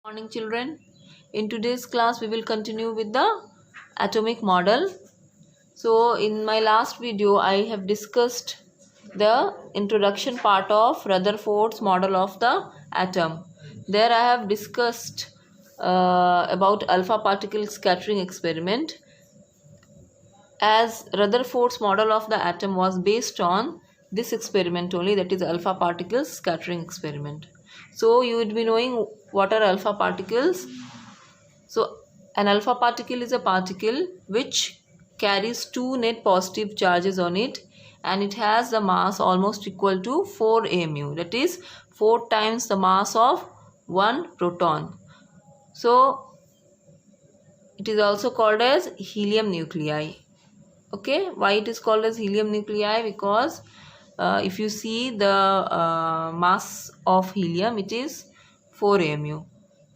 Morning children. In today's class we will continue with the atomic model. So in my last video I have discussed the introduction part of Rutherford's model of the atom. There I have discussed about alpha particle scattering experiment, as Rutherford's model of the atom was based on this experiment only, that is alpha particles scattering experiment. So you would be knowing what are alpha particles. So an alpha particle is a particle which carries two net positive charges on it, and it has the mass almost equal to 4 mu, that is 4 times the mass of one proton. So it is also called as helium nuclei. Okay, why it is called as helium nuclei? Because if you see the mass of helium, it is 4 mu.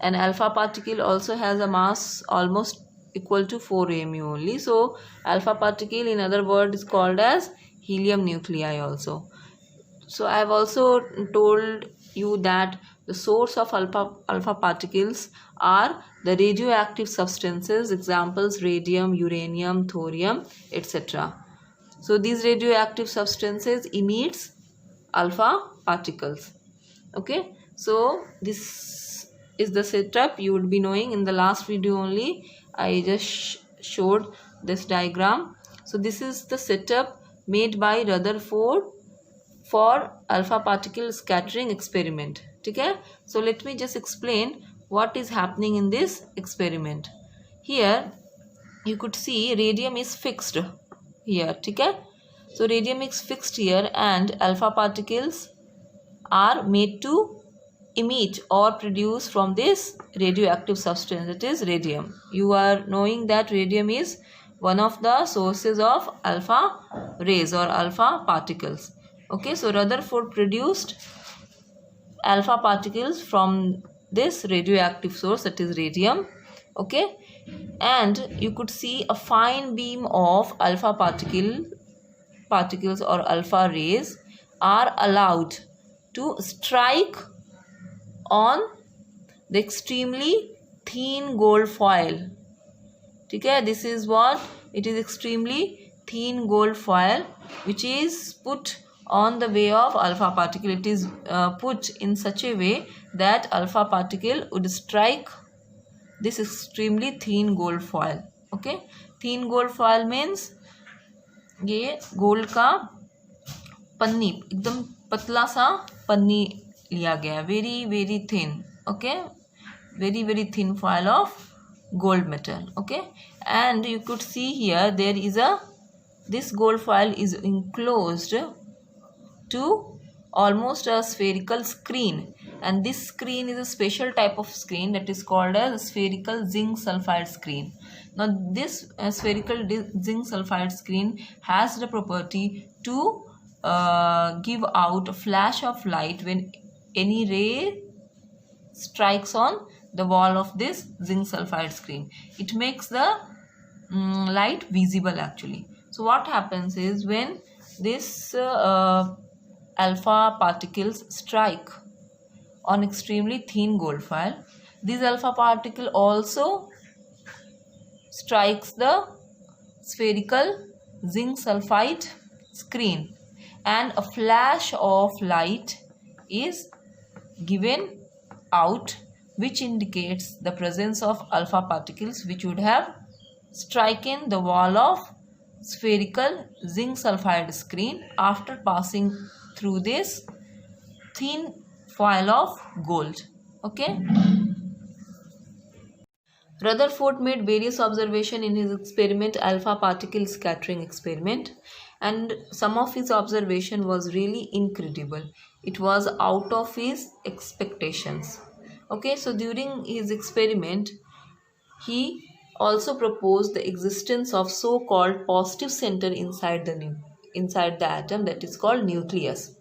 An alpha particle also has a mass almost equal to 4 mu only. So alpha particle, in other words, is called as helium nuclei also. So I have also told you that the source of alpha particles are the radioactive substances, examples radium, uranium, thorium, etc. So these radioactive substances emits alpha particles. Okay, so this is the setup you would be knowing. In the last video only I just showed this diagram. So this is the setup made by Rutherford for alpha particle scattering experiment. Okay, so let me just explain what is happening in this experiment. Here you could see radium is fixed here. Okay, so radium is fixed here and alpha particles are made to emit or produce from this radioactive substance, that is radium. You are knowing that radium is one of the sources of alpha rays or alpha particles. Okay, so Rutherford produced alpha particles from this radioactive source, that is radium. Okay, and you could see a fine beam of alpha particles or alpha rays are allowed to strike on the extremely thin gold foil. Okay, this is what it is, extremely thin gold foil which is put on the way of alpha particle. It is put in such a way that alpha particle would strike this extremely thin gold foil. Okay, thin gold foil means ये gold का पन्नी, एकदम पतला सा पन्नी लिया गया, very thin. Okay, very thin foil of gold metal. Okay, and you could see here there is this gold foil is enclosed to almost a spherical screen, and this screen is a special type of screen that is called as spherical zinc sulfide screen. Now this spherical zinc sulfide screen has the property to give out a flash of light when any ray strikes on the wall of this zinc sulfide screen. It makes the light visible actually. So what happens is when this alpha particles strike on extremely thin gold foil, this alpha particle also strikes the spherical zinc sulfide screen, and a flash of light is given out which indicates the presence of alpha particles which would have striken the wall of spherical zinc sulfide screen after passing through this thin foil of gold. Okay, Rutherford made various observations in his experiment, alpha particle scattering experiment, and some of his observation was really incredible. It was out of his expectations. Okay, so during his experiment he also proposed the existence of so-called positive center inside the atom, that is called nucleus.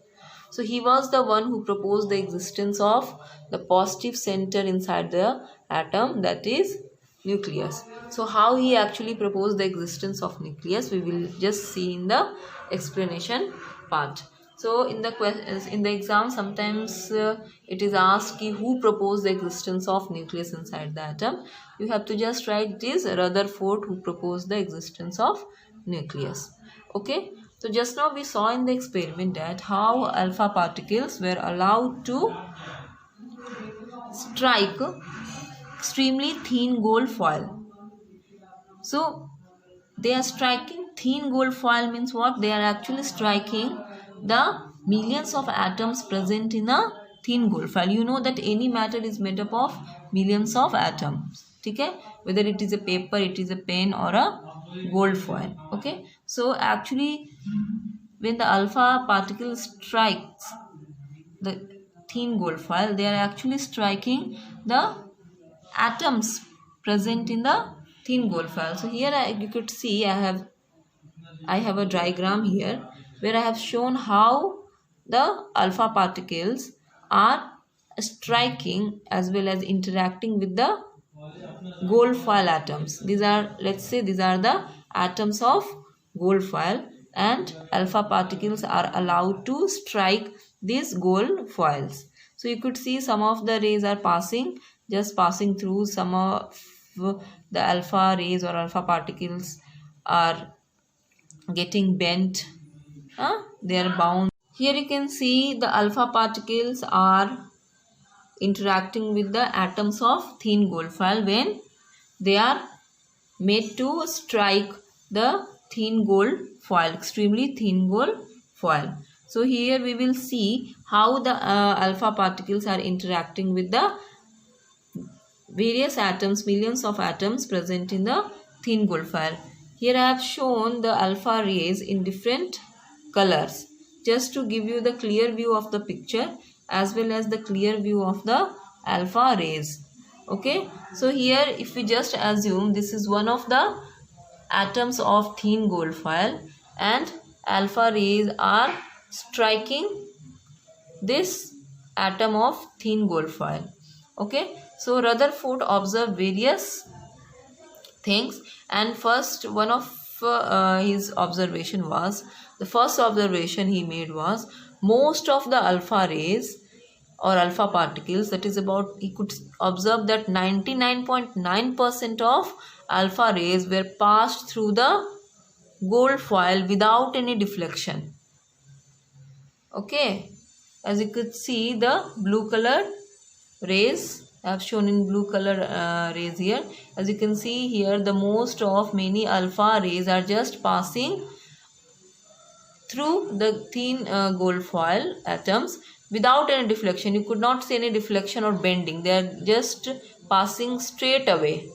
So he was the one who proposed the existence of the positive center inside the atom, that is nucleus. So how he actually proposed the existence of nucleus we will just see in the explanation part. So in the exam sometimes it is asked ki who proposed the existence of nucleus inside the atom. You have to just write this Rutherford who proposed the existence of nucleus. Okay, so just now we saw in the experiment that how alpha particles were allowed to strike extremely thin gold foil. So they are striking thin gold foil means what? They are actually striking the millions of atoms present in a thin gold foil. You know that any matter is made up of millions of atoms. Okay? Whether it is a paper, it is a pen or a gold foil. Okay? So actually when the alpha particle strikes the thin gold foil, they are actually striking the atoms present in the thin gold foil. So here you could see I have a diagram here where I have shown how the alpha particles are striking as well as interacting with the gold foil atoms. These are, let's say, these are the atoms of gold foil, and alpha particles are allowed to strike these gold foils. So you could see some of the rays are passing through, some of the alpha rays or alpha particles are getting bent, they are bound. Here you can see the alpha particles are interacting with the atoms of thin gold foil when they are made to strike the thin gold foil, extremely thin gold foil. So here we will see how the alpha particles are interacting with the various atoms, millions of atoms present in the thin gold foil. Here I have shown the alpha rays in different colors just to give you the clear view of the picture as well as the clear view of the alpha rays. Okay, so here if we just assume this is one of the atoms of thin gold foil and alpha rays are striking this atom of thin gold foil. Okay, so Rutherford observed various things, and first one of his observation was, the first observation he made was, most of the alpha rays or alpha particles, that is about, he could observe that 99.9% of alpha rays were passed through the gold foil without any deflection. Okay, as you could see the blue colored rays, I have shown in blue color rays here. As you can see here, the most of many alpha rays are just passing through the thin gold foil atoms without any deflection. You could not see any deflection or bending. They are just passing straight away.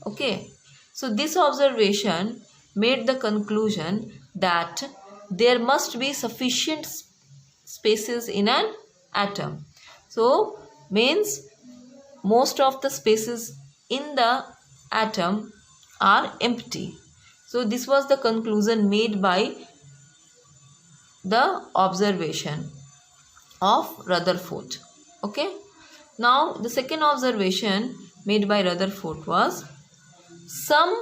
Okay, so this observation made the conclusion that there must be sufficient spaces in an atom. So means most of the spaces in the atom are empty. So this was the conclusion made by the observation of Rutherford. Okay, now the second observation made by Rutherford was some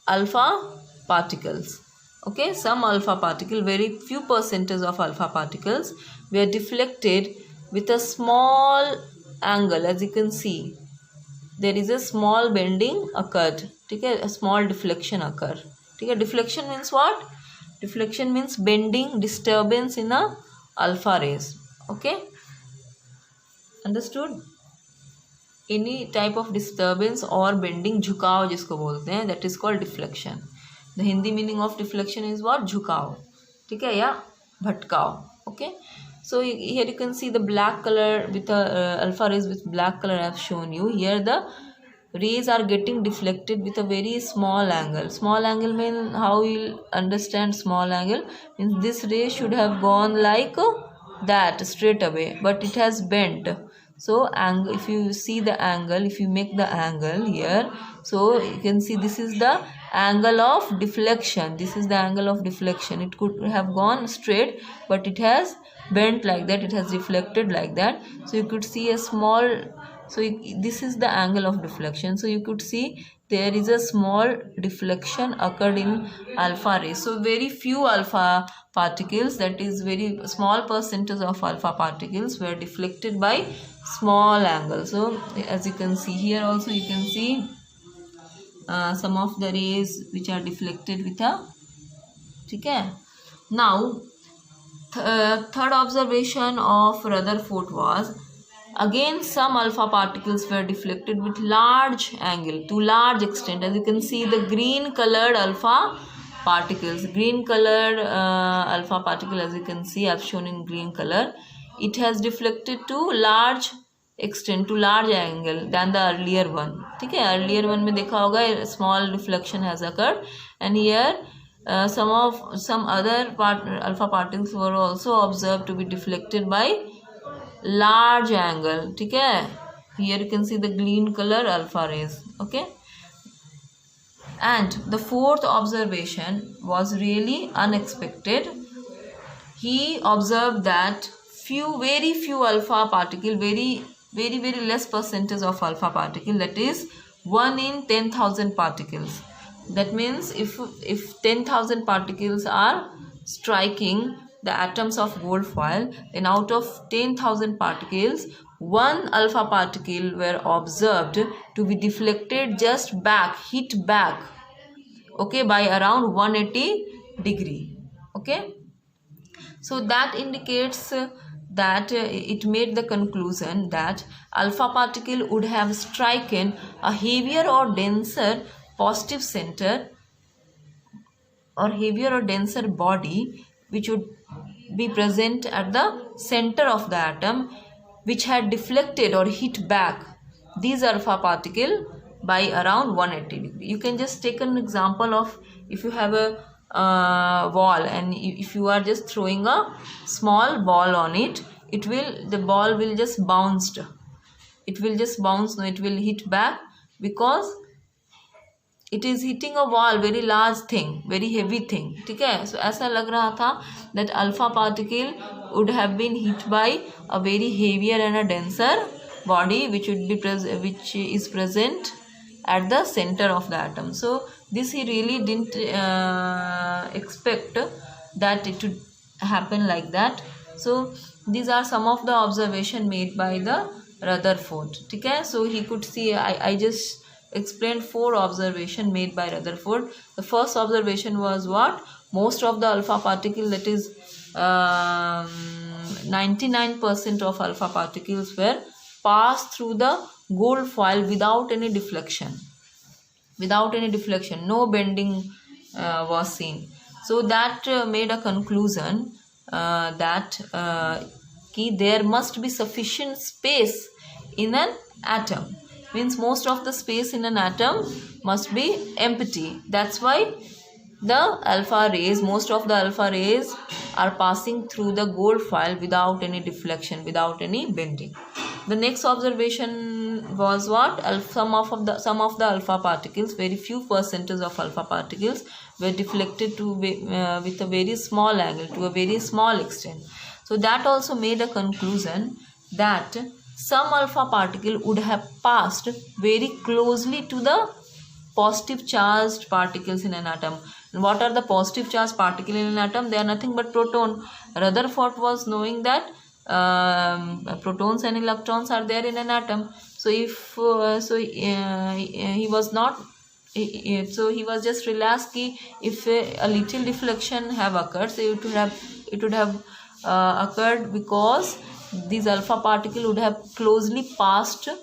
alpha particles. Okay, some alpha particle, very few percentage of alpha particles were deflected with a small angle. As you can see, there is a small bending occurred. Okay, a small deflection occurred. Okay, deflection means what? Deflection means bending, disturbance in a alpha rays. Okay, understood? Any type of disturbance or bending, झुकाव जिसको बोलते हैं, that is called deflection. The Hindi meaning of deflection is what? झुकाव. ठीक है, या भटकाव. Okay, so here you can see the black color with alpha rays with black color I have shown you. Here the rays are getting deflected with a very small angle. Small angle means, how you will understand small angle? Means this ray should have gone like that straight away, but it has bent. So angle, if you see the angle, if you make the angle here, so you can see this is the angle of deflection. This is the angle of deflection. It could have gone straight, but it has bent like that, it has reflected like that. So you could see a small So this is the angle of deflection. So you could see there is a small deflection occurred in alpha ray. So very few alpha particles, that is very small percentage of alpha particles were deflected by small angle. So as you can see here also, you can see some of the rays which are deflected with a, okay. Now third observation of Rutherford was, again some alpha particles were deflected with large angle to large extent. As you can see, the green colored alpha particles, green colored alpha particle, as you can see I have shown in green color, it has deflected to large extent, to large angle than the earlier one. Okay, earlier one में देखा होगा small deflection has occurred, and here some other alpha particles were also observed to be deflected by large angle. Okay, here you can see the green color alpha rays. Okay, and the fourth observation was really unexpected. He observed that very few alpha particle, very less percentage of alpha particle, that is 1 in 10,000 particles. That means if 10,000 particles are striking the atoms of gold foil, then out of 10,000 particles, 1 alpha particle were observed to be deflected just back, hit back, okay, by around 180 degree. Okay, so that indicates that it made the conclusion that alpha particle would have striken a heavier or denser positive center or heavier or denser body which would be present at the center of the atom, which had deflected or hit back these alpha particle by around 180 degree. You can just take an example of, if you have a wall and if you are just throwing a small ball on it, the ball will just bounce. It will just bounce, no, it will hit back because it is hitting a wall, very large thing, very heavy thing. Okay, so ऐसा लग रहा था that alpha particle would have been hit by a very heavier and a denser body which is present at the center of the atom. So this he really didn't expect that it would happen like that. So these are some of the observation made by the Rutherford. Okay, so he could see, I just explained 4 observation made by Rutherford. The first observation was what? Most of the alpha particle, that is 99% of alpha particles were passed through the gold foil without any deflection. No bending was seen. So that made a conclusion that there must be sufficient space in an atom. Means most of the space in an atom must be empty. That's why the alpha rays, most of the alpha rays are passing through the gold foil without any deflection, without any bending. The next observation was what? Some of the alpha particles, very few percentage of alpha particles were deflected with a very small angle, to a very small extent. So that also made a conclusion that some alpha particle would have passed very closely to the positive charged particles in an atom. And what are the positive charged particles in an atom? They are nothing but proton. Rutherford was knowing that protons and electrons are there in an atom. So he was just relaxed if a little deflection have occurred, so it would have occurred because these alpha particle would have closely passed to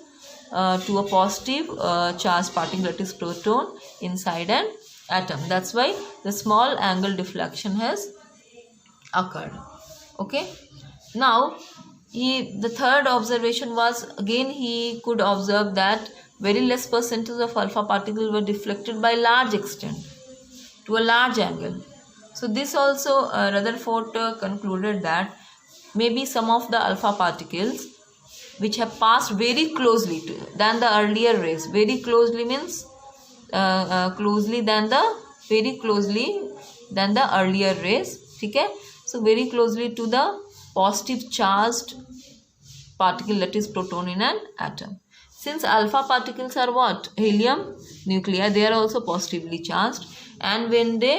a positive charged particle, that is proton, inside an atom. That's why the small angle deflection has occurred. Okay, now the third observation was, again he could observe that very less percentage of alpha particles were deflected by large extent, to a large angle. So this also Rutherford concluded that maybe some of the alpha particles which have passed very closely than the earlier rays. Very closely means closely than the earlier rays. Okay, so very closely to the positive charged particle, that is proton, in an atom. Since alpha particles are what? Helium nuclei, they are also positively charged, and when they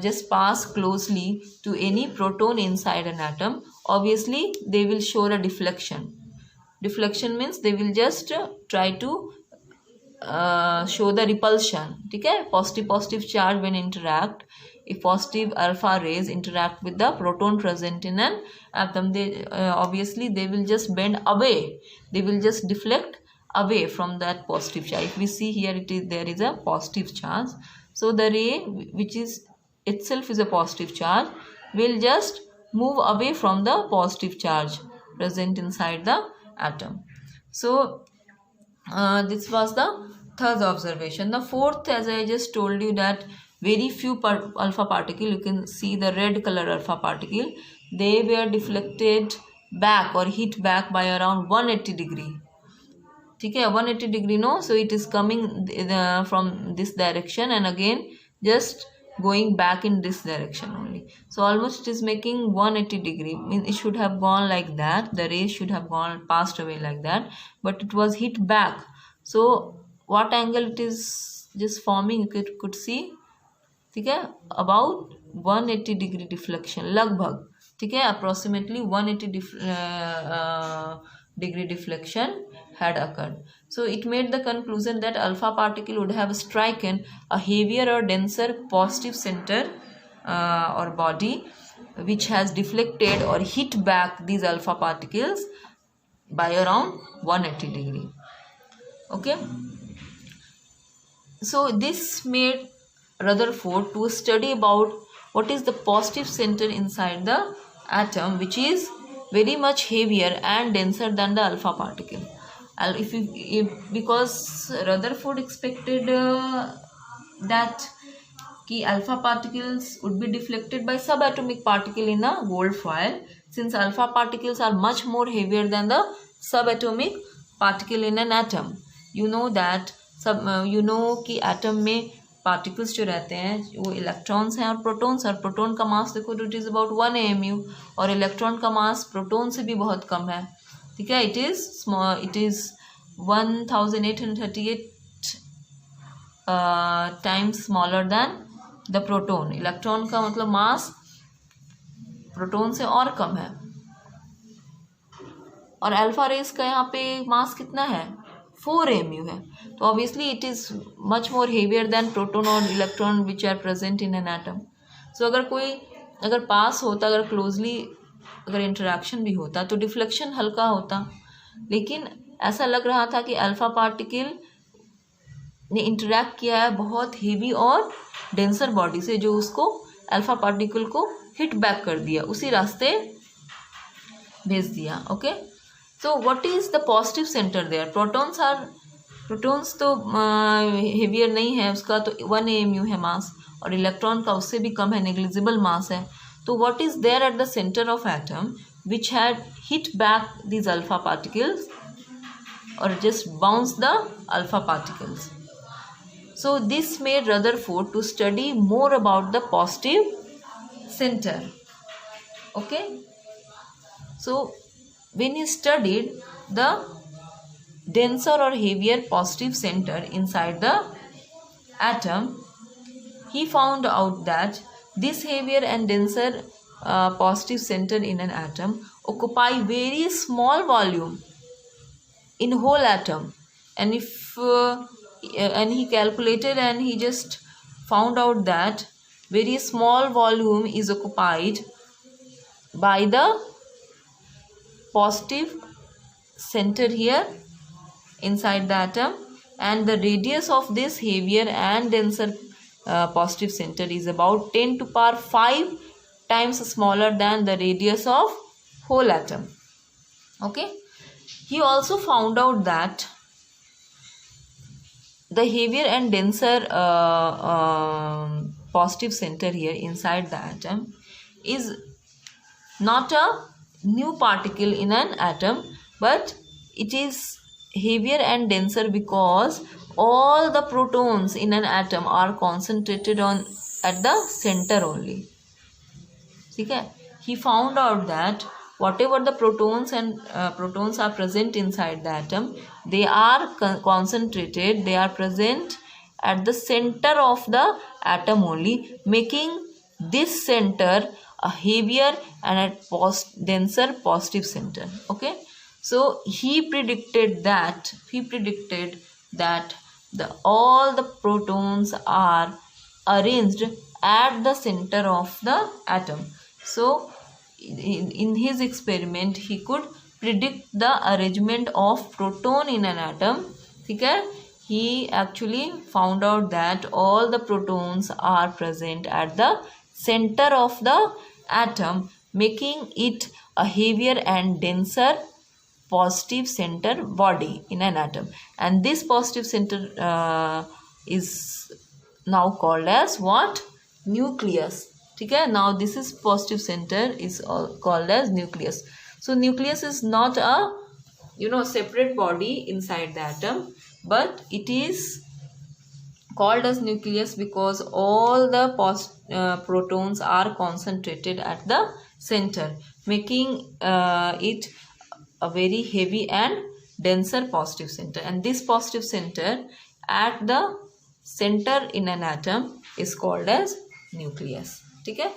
just pass closely to any proton inside an atom, obviously they will show a deflection. Deflection means they will just try to show the repulsion. Okay, positive charge when interact, if positive alpha rays interact with the proton present in an atom, they obviously they will just bend away, they will just deflect away from that positive charge. If we see here, there is a positive charge, so the ray which is itself is a positive charge will just move away from the positive charge present inside the atom. So this was the third observation. The fourth, as I just told you, that very few alpha particle, you can see the red color alpha particle, they were deflected back or hit back by around 180 degree. Okay, 180 degree, no, so it is coming from this direction and again just going back in this direction only. So almost it is making 180 degree. It should have gone like that, the ray should have gone passed away like that, but it was hit back. So what angle it is just forming, you could see, okay, about 180 degree deflection, lagbhag, okay, approximately 180 degree deflection had occurred. So it made the conclusion that alpha particle would have striken a heavier or denser positive center or body, which has deflected or hit back these alpha particles by around 180 degree. Okay, so this made Rutherford to study about what is the positive center inside the atom, which is very much heavier and denser than the alpha particle. Because Rutherford expected that alpha particles would be deflected by subatomic particle in a gold foil, since alpha particles are much more heavier than the subatomic particle in an atom. You know that कि atom में particles जो रहते हैं वो electrons हैं और protons, और proton का मास देखो तो इट इज़ अबाउट 1 AMU और इलेक्ट्रॉन का मास प्रोटॉन से भी बहुत कम है. ठीक है, it is 1838 times smaller than the proton. Electron का मतलब मास प्रोटॉन से और कम है. और अल्फा रेस का यहाँ पे मास कितना है? 4 AMU है. तो obviously it is much more heavier than proton और electron which are present in an atom. So अगर पास होता, अगर क्लोजली अगर इंटरेक्शन भी होता तो डिफ्लेक्शन हल्का होता, लेकिन ऐसा लग रहा था कि अल्फा पार्टिकल ने इंटरेक्ट किया है बहुत हेवी और डेंसर बॉडी से, जो उसको अल्फा पार्टिकल को हिट बैक कर दिया, उसी रास्ते भेज दिया. Okay, so what is the positive center there? Protons तो हेवियर नहीं है, उसका तो 1 AMU है मास, और इलेक्ट्रॉन का उससे भी कम है, नेग्लिजिबल मास है. तो what is there at the centre of atom which had hit back these alpha particles और just bounce the alpha particles. So this made Rutherford to study more about the positive center. Okay, so when he studied the denser or heavier positive center inside the atom, he found out that this heavier and denser positive center in an atom occupy very small volume in whole atom. And if and he calculated and he just found out that very small volume is occupied by the positive center here inside the atom, and the radius of this heavier and denser positive center is about 10 to power 5 times smaller than the radius of whole atom. Okay, he also found out that the heavier and denser positive center here inside the atom is not a new particle in an atom, but it is heavier and denser because all the protons in an atom are concentrated at the center only. ठीक है, he found out that whatever the protons and protons are present inside the atom, they are concentrated, they are present at the center of the atom only, making this center a heavier and a denser positive center. Okay, so he predicted that all the protons are arranged at the center of the atom. So in his experiment he could predict the arrangement of proton in an atom. Okay, he actually found out that all the protons are present at the center of the atom, making it a heavier and denser positive center body in an atom. And this positive center is now called as what? Nucleus. Okay, now this is positive center is called as nucleus. So nucleus is not a separate body inside the atom, but it is called as nucleus because all the protons are concentrated at the center, making it a very heavy and denser positive center. And this positive center at the center in an atom is called as nucleus. Okay,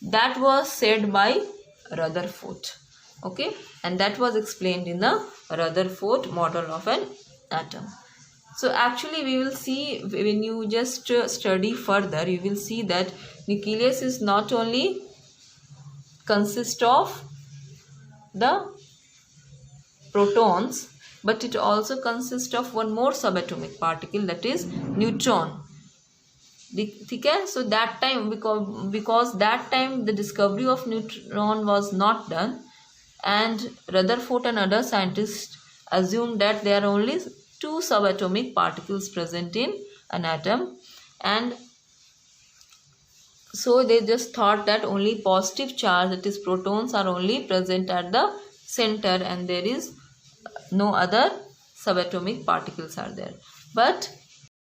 that was said by Rutherford. Okay, and that was explained in the Rutherford model of an atom. So actually we will see, when you just study further, you will see that nucleus is not only consist of the protons, but it also consists of one more subatomic particle, that is neutron. Okay, so that time, because that time the discovery of neutron was not done, and Rutherford and other scientists assumed that there are only two subatomic particles present in an atom, and so they just thought that only positive charge, that is protons, are only present at the center and there is no other subatomic particles are there. But